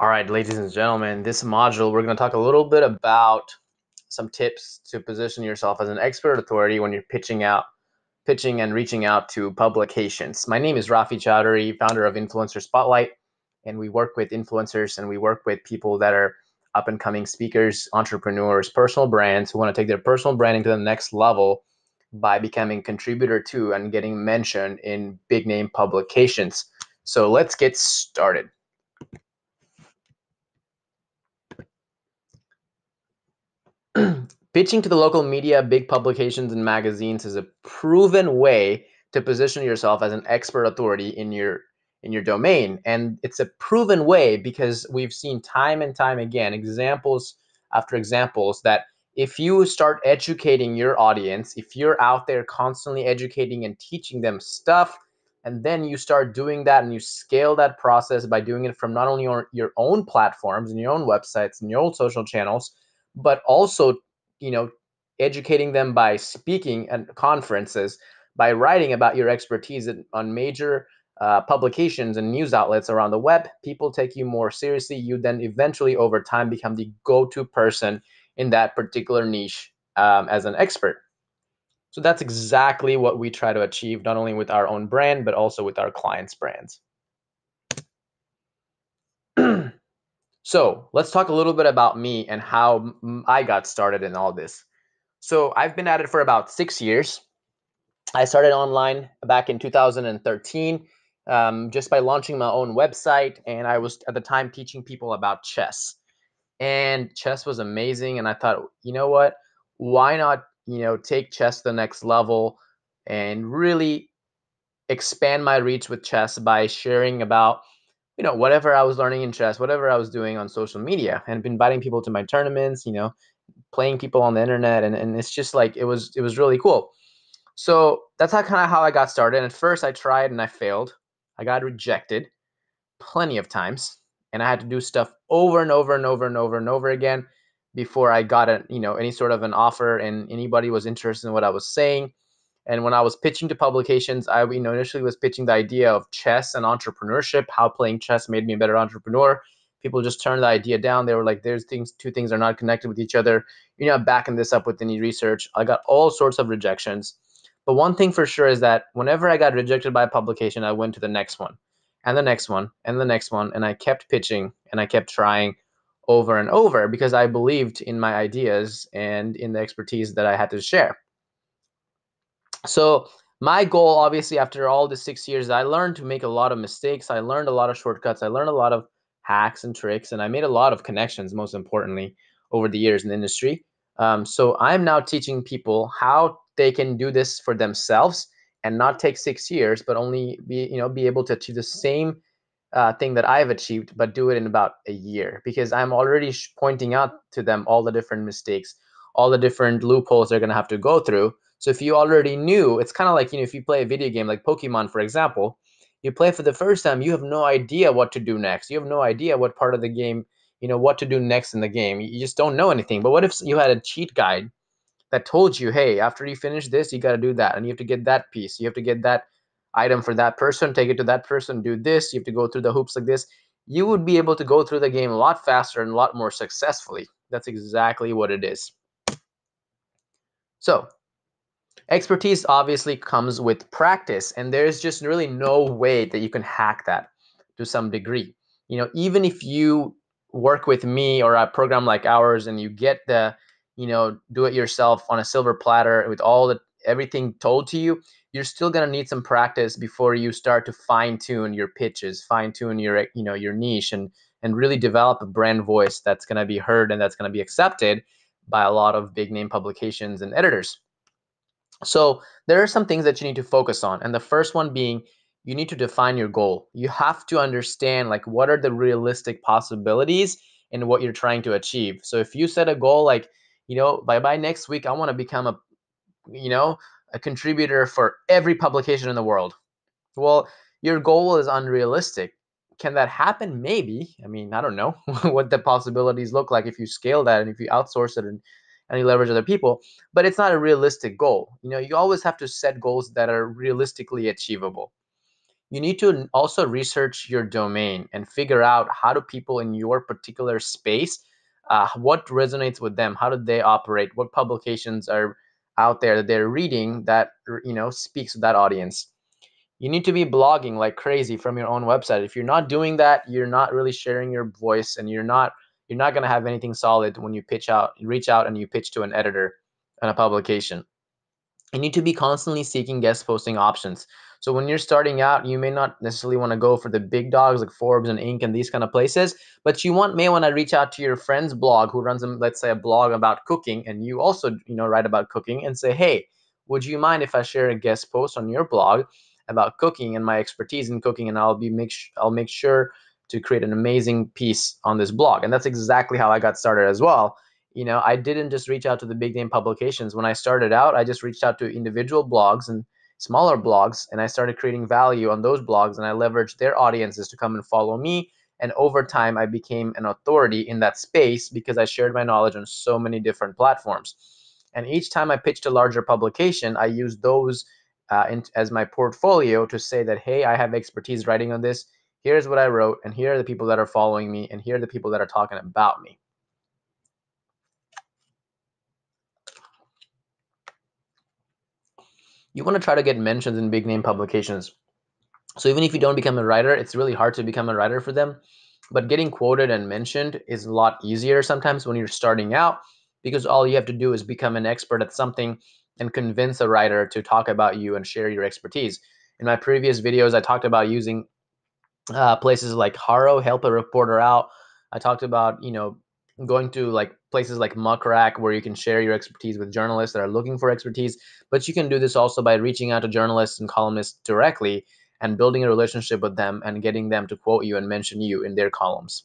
All right, ladies and gentlemen, this module, we're going to talk a little bit about some tips to position yourself as an expert authority when you're pitching and reaching out to publications. My name is Rafi Chowdhury, founder of Influencer Spotlight, and we work with influencers and we work with people that are up and coming speakers, entrepreneurs, personal brands who want to take their personal branding to the next level by becoming contributor to and getting mentioned in big name publications. So let's get started. Pitching to the local media, big publications and magazines is a proven way to position yourself as an expert authority in your domain. And it's a proven way because we've seen time and time again, examples after examples, that if you start educating your audience, if you're out there constantly educating and teaching them stuff, and then you start doing that and you scale that process by doing it from not only your own platforms and your own websites and your own social channels, but also, educating them by speaking at conferences, by writing about your expertise on major publications and news outlets around the web. People take you more seriously. You then eventually, over time, become the go-to person in that particular niche as an expert. So that's exactly what we try to achieve, not only with our own brand, but also with our clients' brands. So let's talk a little bit about me and how I got started in all this. So I've been at it for about 6 years. I started online back in 2013 just by launching my own website. And I was at the time teaching people about chess. And chess was amazing. And I thought, you know what? Why not, take chess to the next level and really expand my reach with chess by sharing about, whatever I was learning in chess, whatever I was doing on social media, and inviting people to my tournaments, playing people on the internet. And it's just like, it was really cool. So that's how I got started. And at first I tried and I failed. I got rejected plenty of times, and I had to do stuff over and over and over and over and over again before I got any sort of an offer and anybody was interested in what I was saying. And when I was pitching to publications, I initially was pitching the idea of chess and entrepreneurship, how playing chess made me a better entrepreneur. People just turned the idea down. They were like, "There's two things are not connected with each other. You're not backing this up with any research." I got all sorts of rejections. But one thing for sure is that whenever I got rejected by a publication, I went to the next one and the next one and the next one. And I kept pitching and I kept trying over and over because I believed in my ideas and in the expertise that I had to share. So my goal, obviously, after all the 6 years, I learned to make a lot of mistakes. I learned a lot of shortcuts. I learned a lot of hacks and tricks, and I made a lot of connections, most importantly, over the years in the industry. So I'm now teaching people how they can do this for themselves and not take 6 years, but only be able to achieve the same thing that I've achieved, but do it in about a year, because I'm already pointing out to them all the different mistakes, all the different loopholes they're going to have to go through. So if you already knew, it's kind of like, if you play a video game like Pokemon, for example, you play for the first time, you have no idea what to do next. You have no idea what part of the game, what to do next in the game. You just don't know anything. But what if you had a cheat guide that told you, hey, after you finish this, you got to do that, and you have to get that piece, you have to get that item for that person, take it to that person, do this, you have to go through the hoops like this. You would be able to go through the game a lot faster and a lot more successfully. That's exactly what it is. So expertise obviously comes with practice, and there's just really no way that you can hack that to some degree. Even if you work with me or a program like ours and you get the, do it yourself on a silver platter with all the everything told to you, you're still going to need some practice before you start to fine tune your pitches, fine tune your, your niche, and really develop a brand voice that's going to be heard and that's going to be accepted by a lot of big name publications and editors. So there are some things that you need to focus on. And the first one being, you need to define your goal. You have to understand, like, what are the realistic possibilities in what you're trying to achieve. So if you set a goal like, by next week, I want to become you know, a contributor for every publication in the world. Well, your goal is unrealistic. Can that happen? Maybe. I mean, I don't know what the possibilities look like if you scale that and if you outsource it and you leverage other people, but it's not a realistic goal. You always have to set goals that are realistically achievable. You need to also research your domain and figure out how do people in your particular space, what resonates with them, how do they operate, what publications are out there that they're reading that speaks to that audience. You need to be blogging like crazy from your own website. If you're not doing that, you're not really sharing your voice, and you're not going to have anything solid when you reach out and you pitch to an editor and a publication. You need to be constantly seeking guest posting options. So when you're starting out, you may not necessarily want to go for the big dogs like Forbes and Inc. and these kind of places, but you may want to reach out to your friend's blog who runs, let's say, a blog about cooking, and you also write about cooking, and say, hey, would you mind if I share a guest post on your blog about cooking and my expertise in cooking, and I'll make sure to create an amazing piece on this blog. And that's exactly how I got started as well. I didn't just reach out to the big name publications. When I started out, I just reached out to individual blogs and smaller blogs, and I started creating value on those blogs, and I leveraged their audiences to come and follow me. And over time, I became an authority in that space because I shared my knowledge on so many different platforms. And each time I pitched a larger publication, I used those as my portfolio to say that, hey, I have expertise writing on this. Here's what I wrote, and here are the people that are following me, and here are the people that are talking about me. You want to try to get mentions in big name publications. So even if you don't become a writer, it's really hard to become a writer for them. But getting quoted and mentioned is a lot easier sometimes when you're starting out, because all you have to do is become an expert at something and convince a writer to talk about you and share your expertise. In my previous videos, I talked about using places like Haro, Help a Reporter Out. I talked about, going to like places like Muckrack where you can share your expertise with journalists that are looking for expertise. But you can do this also by reaching out to journalists and columnists directly and building a relationship with them and getting them to quote you and mention you in their columns.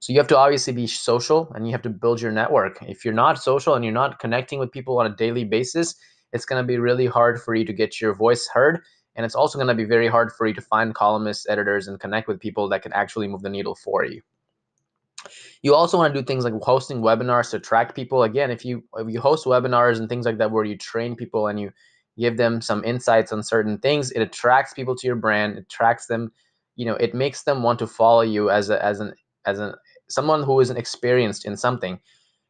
So you have to obviously be social and you have to build your network. If you're not social and you're not connecting with people on a daily basis, it's going to be really hard for you to get your voice heard. And it's also going to be very hard for you to find columnists, editors, and connect with people that can actually move the needle for you. You also want to do things like hosting webinars to attract people. Again, if you host webinars and things like that where you train people and you give them some insights on certain things, it attracts people to your brand. It attracts them, it makes them want to follow you as someone who is experienced in something.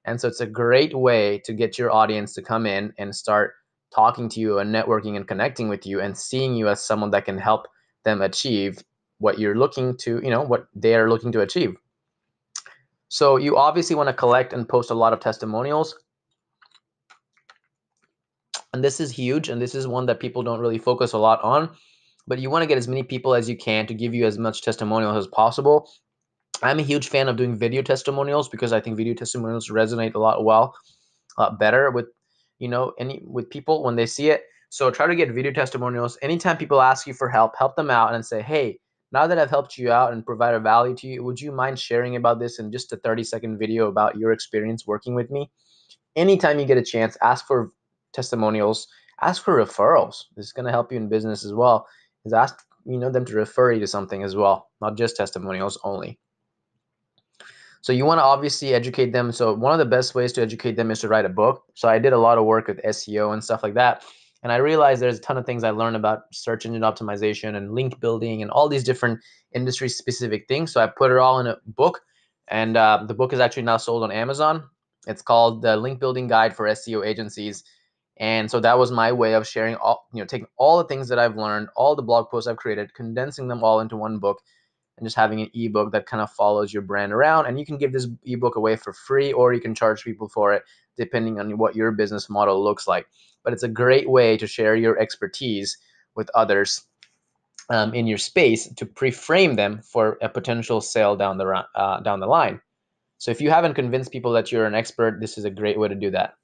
And so it's a great way to get your audience to come in and start talking to you and networking and connecting with you and seeing you as someone that can help them achieve what you're looking to, what they are looking to achieve. So you obviously want to collect and post a lot of testimonials. And this is huge. And this is one that people don't really focus a lot on. But you want to get as many people as you can to give you as much testimonials as possible. I'm a huge fan of doing video testimonials because I think video testimonials resonate a lot better with, with people when they see it. So try to get video testimonials. Anytime people ask you for help them out and say, hey, now that I've helped you out and provided value to you, would you mind sharing about this in just a 30-second video about your experience working with me? Anytime you get a chance, ask for testimonials, ask for referrals. This is going to help you in business as well. Is ask them to refer you to something as well, not just testimonials only. So you want to obviously educate them. So one of the best ways to educate them is to write a book. So I did a lot of work with SEO and stuff like that. And I realized there's a ton of things I learned about search engine optimization and link building and all these different industry specific things. So I put it all in a book. And the book is actually now sold on Amazon. It's called The Link Building Guide for SEO Agencies. And so that was my way of sharing taking all the things that I've learned, all the blog posts I've created, condensing them all into one book, and just having an ebook that kind of follows your brand around. And you can give this ebook away for free, or you can charge people for it depending on what your business model looks like. But it's a great way to share your expertise with others in your space to pre-frame them for a potential sale down the line. So if you haven't convinced people that you're an expert, this is a great way to do that.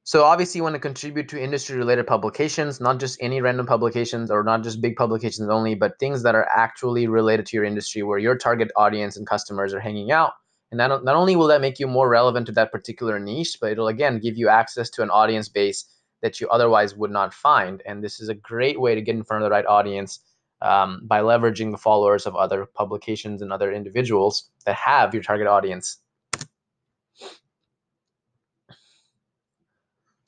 So obviously you want to contribute to industry-related publications, not just any random publications or not just big publications only, but things that are actually related to your industry where your target audience and customers are hanging out. And not only will that make you more relevant to that particular niche, but it'll again give you access to an audience base that you otherwise would not find. And this is a great way to get in front of the right audience by leveraging the followers of other publications and other individuals that have your target audience.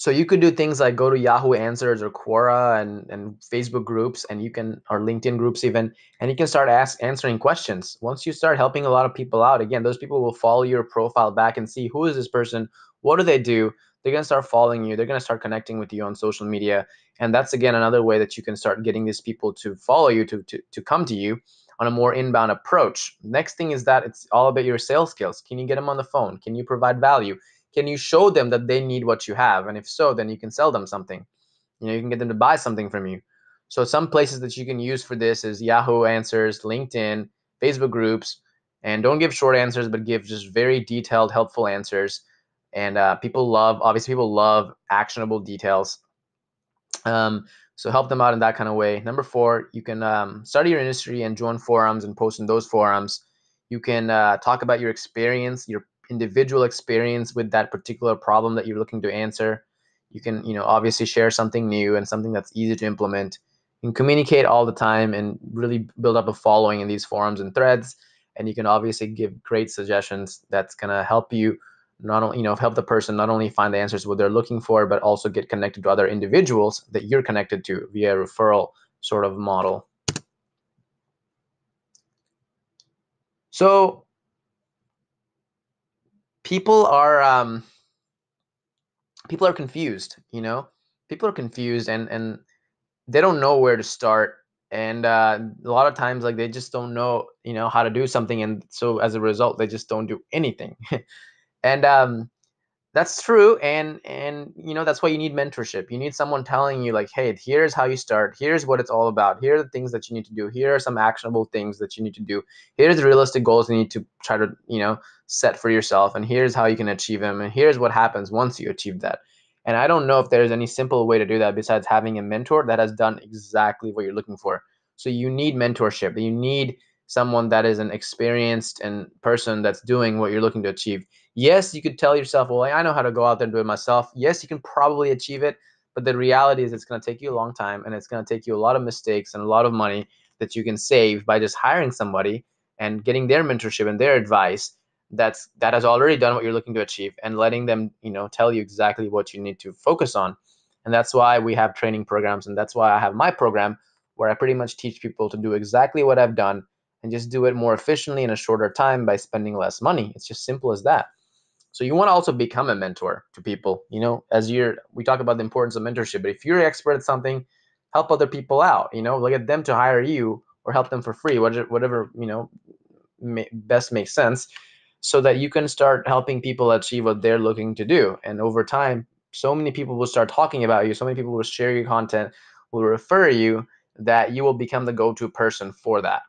So you could do things like go to Yahoo Answers or Quora and Facebook groups, and you can, or LinkedIn groups even, and you can start answering questions. Once you start helping a lot of people out, again, those people will follow your profile back and see, who is this person? What do they do? They're gonna start following you. They're gonna start connecting with you on social media, and that's again another way that you can start getting these people to follow you, to come to you on a more inbound approach. Next thing is that it's all about your sales skills. Can you get them on the phone? Can you provide value? Can you show them that they need what you have? And if so, then you can sell them something. You can get them to buy something from you. So some places that you can use for this is Yahoo Answers, LinkedIn, Facebook groups, and don't give short answers, but give just very detailed, helpful answers. And obviously people love actionable details. So help them out in that kind of way. Number 4, you can study your industry and join forums and post in those forums. You can talk about your experience, your individual experience with that particular problem that you're looking to answer. You can, obviously share something new and something that's easy to implement. You can communicate all the time and really build up a following in these forums and threads. And you can obviously give great suggestions that's going to help you not only, help the person not only find the answers what they're looking for, but also get connected to other individuals that you're connected to via a referral sort of model. So people are confused. People are confused, and they don't know where to start. And a lot of times, like, they just don't know, how to do something, and so as a result, they just don't do anything. And that's true, and that's why you need mentorship. You need someone telling you, like, hey, here's how you start, here's what it's all about, here are the things that you need to do, here are some actionable things that you need to do, here's the realistic goals you need to try to set for yourself, and here's how you can achieve them, and here's what happens once you achieve that. And I don't know if there's any simple way to do that besides having a mentor that has done exactly what you're looking for. So you need mentorship. You need someone that is an experienced and person that's doing what you're looking to achieve. Yes, you could tell yourself, well, I know how to go out there and do it myself. Yes, you can probably achieve it, but the reality is it's going to take you a long time, and it's going to take you a lot of mistakes and a lot of money that you can save by just hiring somebody and getting their mentorship and their advice that has already done what you're looking to achieve, and letting them, tell you exactly what you need to focus on. And that's why we have training programs, and that's why I have my program where I pretty much teach people to do exactly what I've done and just do it more efficiently in a shorter time by spending less money. It's just simple as that. So you want to also become a mentor to people, we talk about the importance of mentorship, but if you're an expert at something, help other people out, get them to hire you or help them for free, whatever, best makes sense, so that you can start helping people achieve what they're looking to do. And over time, so many people will start talking about you, so many people will share your content, will refer you, that you will become the go-to person for that.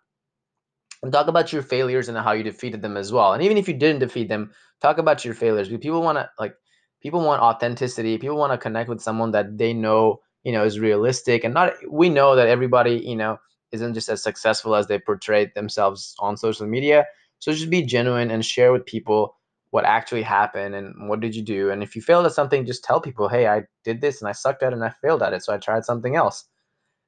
And talk about your failures and how you defeated them as well. And even if you didn't defeat them, talk about your failures. Because people want authenticity. People want to connect with someone that they know, is realistic. And not, we know that everybody, isn't just as successful as they portray themselves on social media. So just be genuine and share with people what actually happened and what did you do. And if you failed at something, just tell people, hey, I did this and I sucked at it and I failed at it, so I tried something else.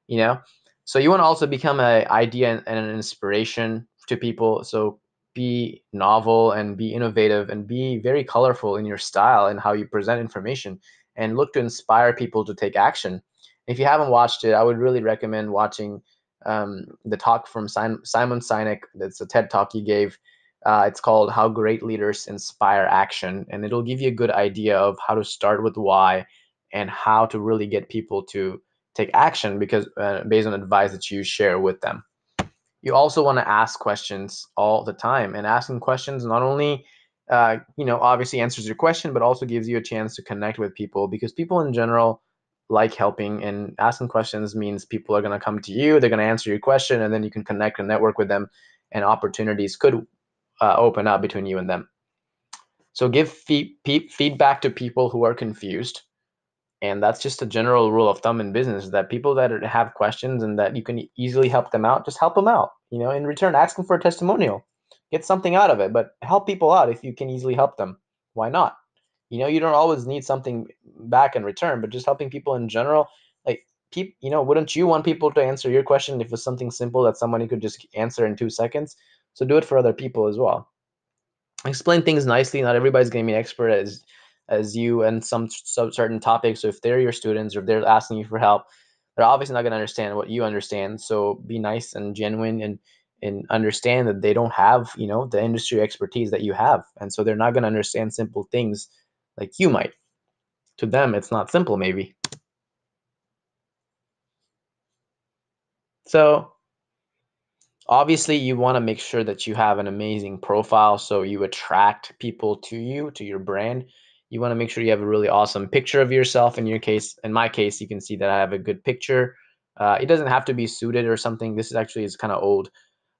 you know so you want to also become an idea and an inspiration to people. So be novel and be innovative and be very colorful in your style and how you present information, and look to inspire people to take action. If you haven't watched it, I would really recommend watching the talk from Simon Sinek. That's a TED talk he gave. It's called How Great Leaders Inspire Action, and it'll give you a good idea of how to start with why and how to really get people to take action, because based on advice that you share with them. You also want to ask questions all the time, and asking questions not only obviously answers your question, but also gives you a chance to connect with people, because people in general like helping, and asking questions means people are going to come to you, they're going to answer your question, and then you can connect and network with them, and opportunities could open up between you and them. So give feedback to people who are confused. And that's just a general rule of thumb in business, that people that have questions and that you can easily help them out, just help them out. In return, ask them for a testimonial, get something out of it, but help people out if you can easily help them. Why not? You don't always need something back in return, but just helping people in general, like, wouldn't you want people to answer your question if it's something simple that somebody could just answer in 2 seconds? So do it for other people as well. Explain things nicely. Not everybody's going to be an expert as you and some certain topics. So if they're your students or if they're asking you for help, they're obviously not going to understand what you understand. So be nice and genuine and understand that they don't have, the industry expertise that you have. And so they're not going to understand simple things like you might. To them, it's not simple, maybe. So obviously, you want to make sure that you have an amazing profile so you attract people to you, to your brand. You want to make sure you have a really awesome picture of yourself. In my case, you can see that I have a good picture. It doesn't have to be suited or something. This is kind of old.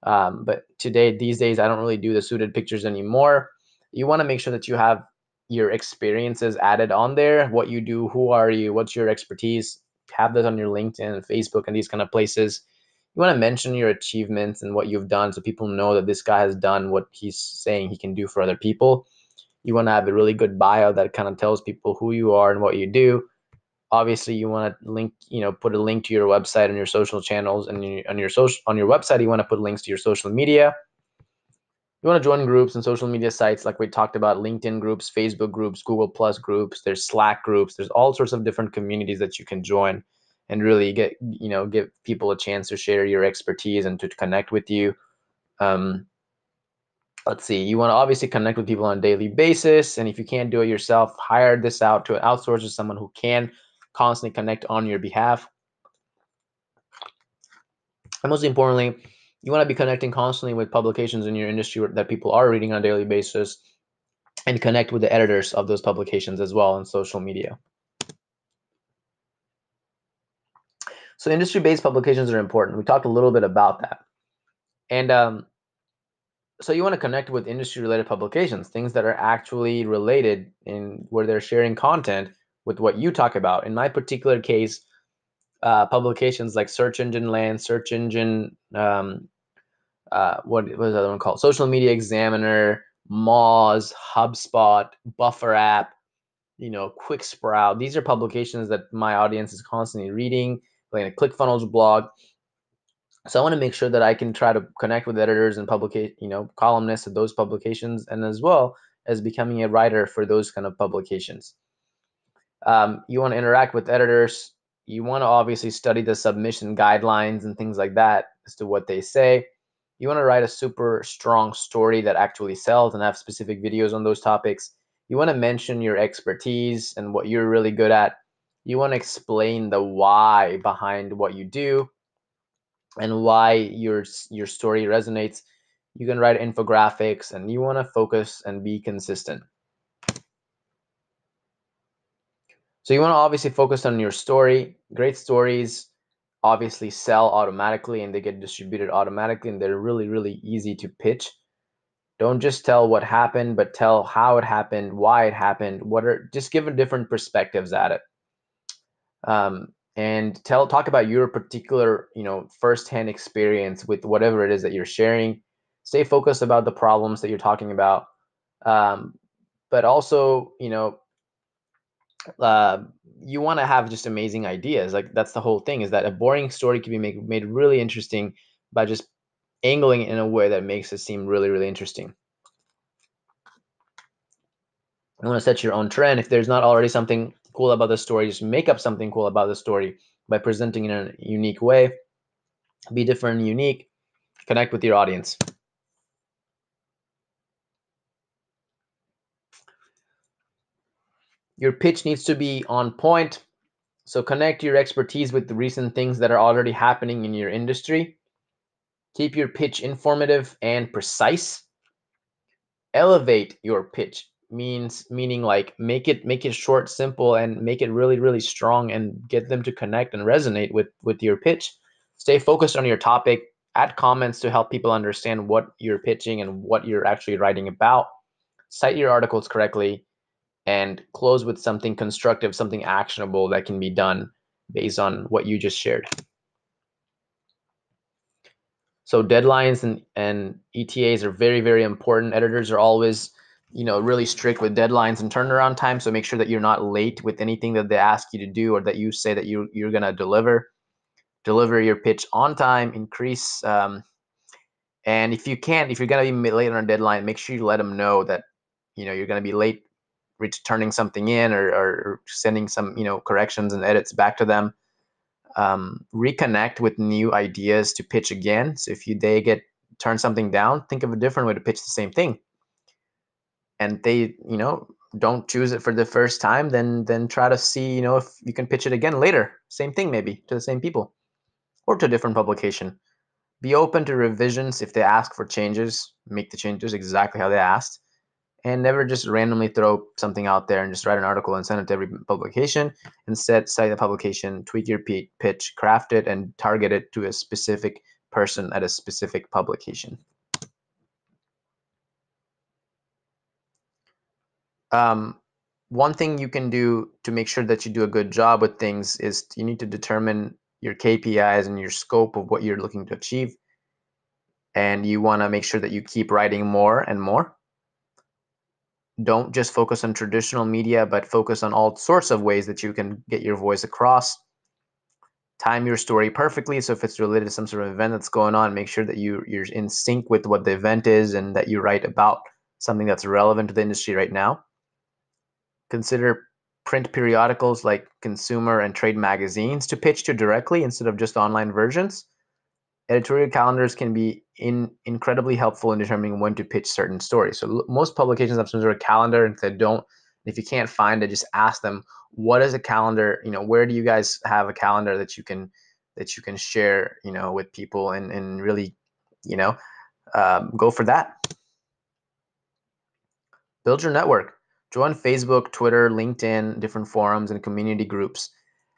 But these days, I don't really do the suited pictures anymore. You want to make sure that you have your experiences added on there, what you do, who are you, what's your expertise. Have that on your LinkedIn and Facebook and these kind of places. You want to mention your achievements and what you've done so people know that this guy has done what he's saying he can do for other people. You want to have a really good bio that kind of tells people who you are and what you do. Obviously, you want to put a link to your website and your social channels, and on your website, you want to put links to your social media. You want to join groups and social media sites like we talked about: LinkedIn groups, Facebook groups, Google Plus groups. There's Slack groups. There's all sorts of different communities that you can join and really give people a chance to share your expertise and to connect with you. Let's see. You want to obviously connect with people on a daily basis, and if you can't do it yourself, hire this out to outsource to someone who can constantly connect on your behalf. And most importantly, you want to be connecting constantly with publications in your industry that people are reading on a daily basis, and connect with the editors of those publications as well on social media. So industry-based publications are important. We talked a little bit about that. And so you want to connect with industry-related publications, things that are actually related in where they're sharing content with what you talk about. In my particular case, publications like Search Engine Land, Search Engine, what was the other one called? Social Media Examiner, Moz, HubSpot, Buffer App, Quick Sprout. These are publications that my audience is constantly reading, like a ClickFunnels blog. So I want to make sure that I can try to connect with editors and columnists of those publications, and as well as becoming a writer for those kind of publications. You want to interact with editors. You want to obviously study the submission guidelines and things like that as to what they say. You want to write a super strong story that actually sells and have specific videos on those topics. You want to mention your expertise and what you're really good at. You want to explain the why behind what you do and why your story resonates. You can write infographics, and you want to focus and be consistent. So you want to obviously focus on your story. Great stories obviously sell automatically, and they get distributed automatically, and they're really, really easy to pitch. Don't just tell what happened, but tell how it happened, why it happened, just give different perspectives at it. And talk about your particular, firsthand experience with whatever it is that you're sharing. Stay focused about the problems that you're talking about. But also, you want to have just amazing ideas. Like, that's the whole thing, is that a boring story can be made really interesting by just angling it in a way that makes it seem really, really interesting. You want to set your own trend. If there's not already something cool about the story, just make up something cool about the story by presenting it in a unique way. Be different and unique. Connect with your audience. Your pitch needs to be on point. So connect your expertise with the recent things that are already happening in your industry. Keep your pitch informative and precise. Elevate your pitch, meaning like make it short, simple, and make it really, really strong, and get them to connect and resonate with your pitch. Stay focused on your topic. Add comments to help people understand what you're pitching and what you're actually writing about. Cite your articles correctly, and close with something constructive, something actionable that can be done based on what you just shared. So deadlines and ETAs are very, very important. Editors are always, really strict with deadlines and turnaround time. So make sure that you're not late with anything that they ask you to do, or that you say that you're going to deliver. Deliver your pitch on time, increase. And if you're going to be late on a deadline, make sure you let them know that, you're going to be late returning something in, or sending some corrections and edits back to them. Reconnect with new ideas to pitch again. So if they get turn something down, think of a different way to pitch the same thing. And they don't choose it for the first time, then try to see if you can pitch it again later. Same thing, maybe to the same people or to a different publication. Be open to revisions. If they ask for changes, make the changes exactly how they asked, and never just randomly throw something out there and just write an article and send it to every publication. Instead, study the publication, tweak your pitch, craft it, and target it to a specific person at a specific publication. One thing you can do to make sure that you do a good job with things is you need to determine your KPIs and your scope of what you're looking to achieve. And you want to make sure that you keep writing more and more. Don't just focus on traditional media, but focus on all sorts of ways that you can get your voice across. Time your story perfectly. So if it's related to some sort of event that's going on, make sure that you're in sync with what the event is and that you write about something that's relevant to the industry right now. Consider print periodicals like consumer and trade magazines to pitch to directly instead of just online versions. Editorial calendars can be incredibly helpful in determining when to pitch certain stories. So most publications have some sort of calendar, and if they don't, if you can't find it, just ask them, what is a calendar? Where do you guys have a calendar that you can share, with people, and really, go for that. Build your network. Join Facebook, Twitter, LinkedIn, different forums and community groups.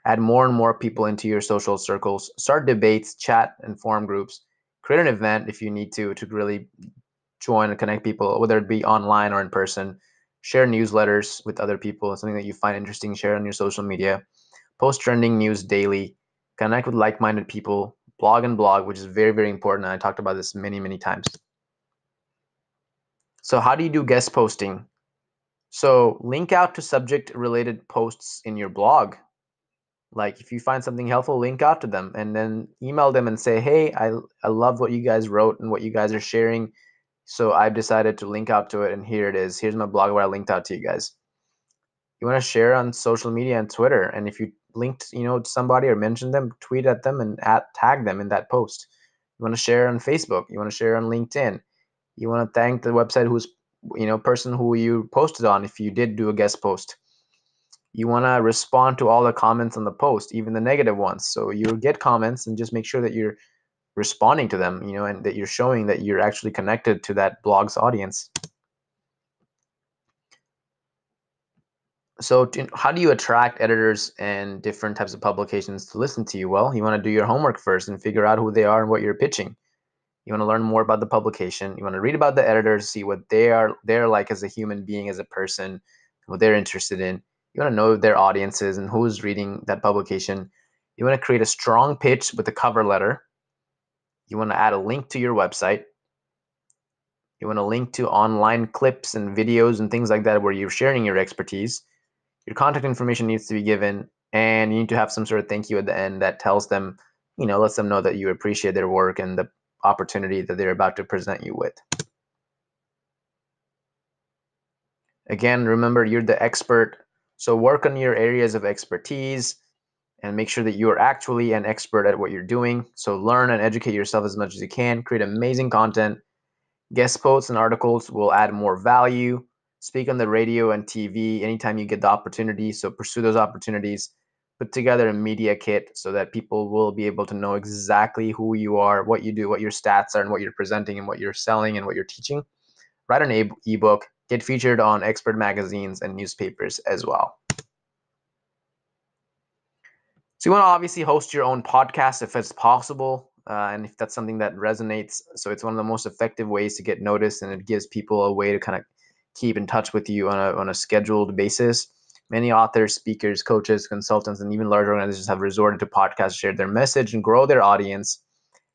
Add more and more people into your social circles. Start debates, chat, and forum groups. Create an event if you need to really join and connect people, whether it be online or in person. Share newsletters with other people, something that you find interesting, share on your social media. Post trending news daily. Connect with like-minded people. Blog, which is very, very important. And I talked about this many, many times. So how do you do guest posting? So link out to subject-related posts in your blog. Like if you find something helpful, link out to them and then email them and say, hey, I love what you guys wrote and what you guys are sharing. So I've decided to link out to it, and here it is. Here's my blog where I linked out to you guys. You want to share on social media and Twitter. And if you linked, to somebody or mentioned them, tweet at them and tag them in that post. You want to share on Facebook. You want to share on LinkedIn. You want to thank the website who's, person who you posted on if you did do a guest post. You want to respond to all the comments on the post, even the negative ones. So you get comments and just make sure that you're responding to them, and that you're showing that you're actually connected to that blog's audience. So how do you attract editors and different types of publications to listen to you? Well, you want to do your homework first and figure out who they are and what you're pitching. You want to learn more about the publication. You want to read about the editors, see what they're like as a human being, as a person, what they're interested in. You want to know their audiences and who's reading that publication. You want to create a strong pitch with a cover letter. You want to add a link to your website. You want to link to online clips and videos and things like that where you're sharing your expertise. Your contact information needs to be given, and you need to have some sort of thank you at the end that tells them, lets them know that you appreciate their work and the opportunity that they're about to present you with. Again, remember, you're the expert, so work on your areas of expertise and make sure that you're actually an expert at what you're doing. So learn and educate yourself as much as you can. Create amazing content. Guest posts and articles will add more value. Speak on the radio and TV anytime you get the opportunity. So pursue those opportunities. Put together a media kit so that people will be able to know exactly who you are, what you do, what your stats are, and what you're presenting and what you're selling and what you're teaching. Write an ebook. Get featured on expert magazines and newspapers as well. So you want to obviously host your own podcast if it's possible, and if that's something that resonates. So it's one of the most effective ways to get noticed, and it gives people a way to kind of keep in touch with you on a scheduled basis. Many authors, speakers, coaches, consultants, and even large organizations have resorted to podcasts to share their message and grow their audience.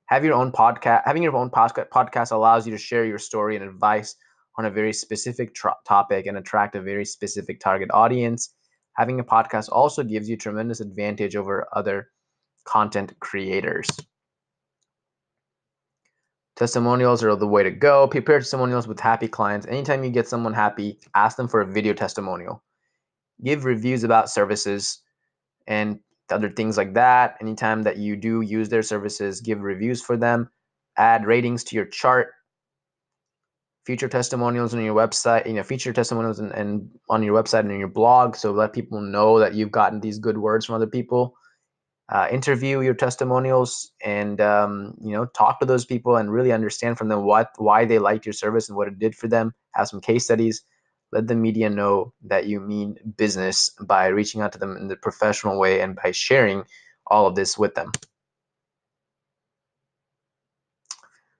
Having your own podcast allows you to share your story and advice on a very specific topic and attract a very specific target audience. Having a podcast also gives you tremendous advantage over other content creators. Testimonials are the way to go. Prepare testimonials with happy clients. Anytime you get someone happy, ask them for a video testimonial. Give reviews about services and other things like that. Anytime that you do use their services, give reviews for them. Add ratings to your chart. Feature testimonials on your website, feature testimonials and on your website and in your blog. So let people know that you've gotten these good words from other people. Interview your testimonials and talk to those people and really understand from them why they liked your service and what it did for them. Have some case studies. Let the media know that you mean business by reaching out to them in the professional way and by sharing all of this with them.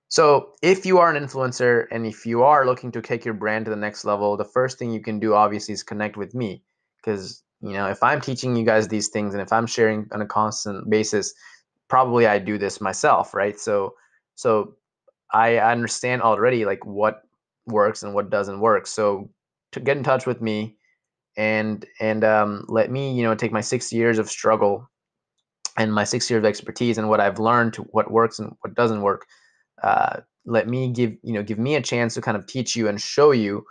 So if you are an influencer and if you are looking to take your brand to the next level, the first thing you can do obviously is connect with me, because if I'm teaching you guys these things and if I'm sharing on a constant basis, probably I do this myself, right? So I understand already like what works and what doesn't work. So to get in touch with me and let me take my 6 years of struggle and my 6 years of expertise and what I've learned to what works and what doesn't work. Let me give me a chance to kind of teach you and show you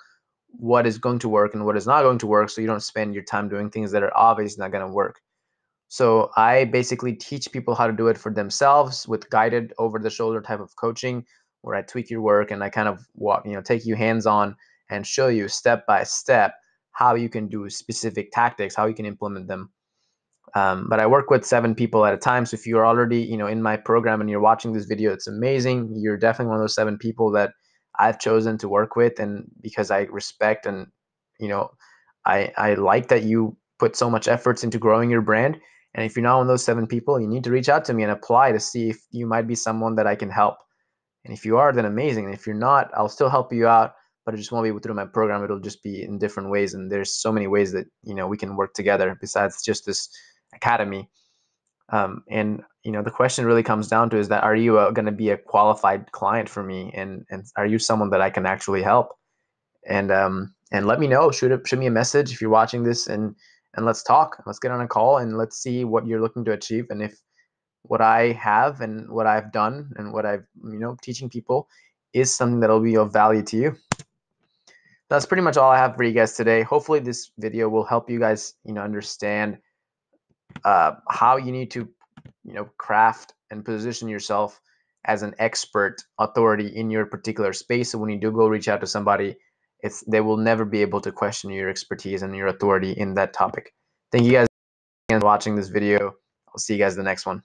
what is going to work and what is not going to work, so you don't spend your time doing things that are obviously not going to work. So I basically teach people how to do it for themselves with guided over the shoulder type of coaching, where I tweak your work and I kind of take you hands on and show you step by step how you can do specific tactics, how you can implement them. But I work with 7 people at a time. So if you're already, in my program and you're watching this video, it's amazing. You're definitely one of those 7 people that I've chosen to work with, and because I respect and, I like that you put so much efforts into growing your brand. And if you're not one of those 7 people, you need to reach out to me and apply to see if you might be someone that I can help. And if you are, then amazing. And if you're not, I'll still help you out, but it just won't be through my program. It'll just be in different ways. And there's so many ways that, we can work together besides just this academy. And the question really comes down to is that, are you going to be a qualified client for me, and are you someone that I can actually help? And let me know. Shoot me a message if you're watching this, and let's talk. Let's get on a call and let's see what you're looking to achieve, and if what I have and what I've done and what I've teaching people is something that'll be of value to you. That's pretty much all I have for you guys today. Hopefully this video will help you guys understand how you need to craft and position yourself as an expert authority in your particular space. So when you do go reach out to somebody, they will never be able to question your expertise and your authority in that topic. Thank you guys again for watching this video. I'll see you guys in the next one.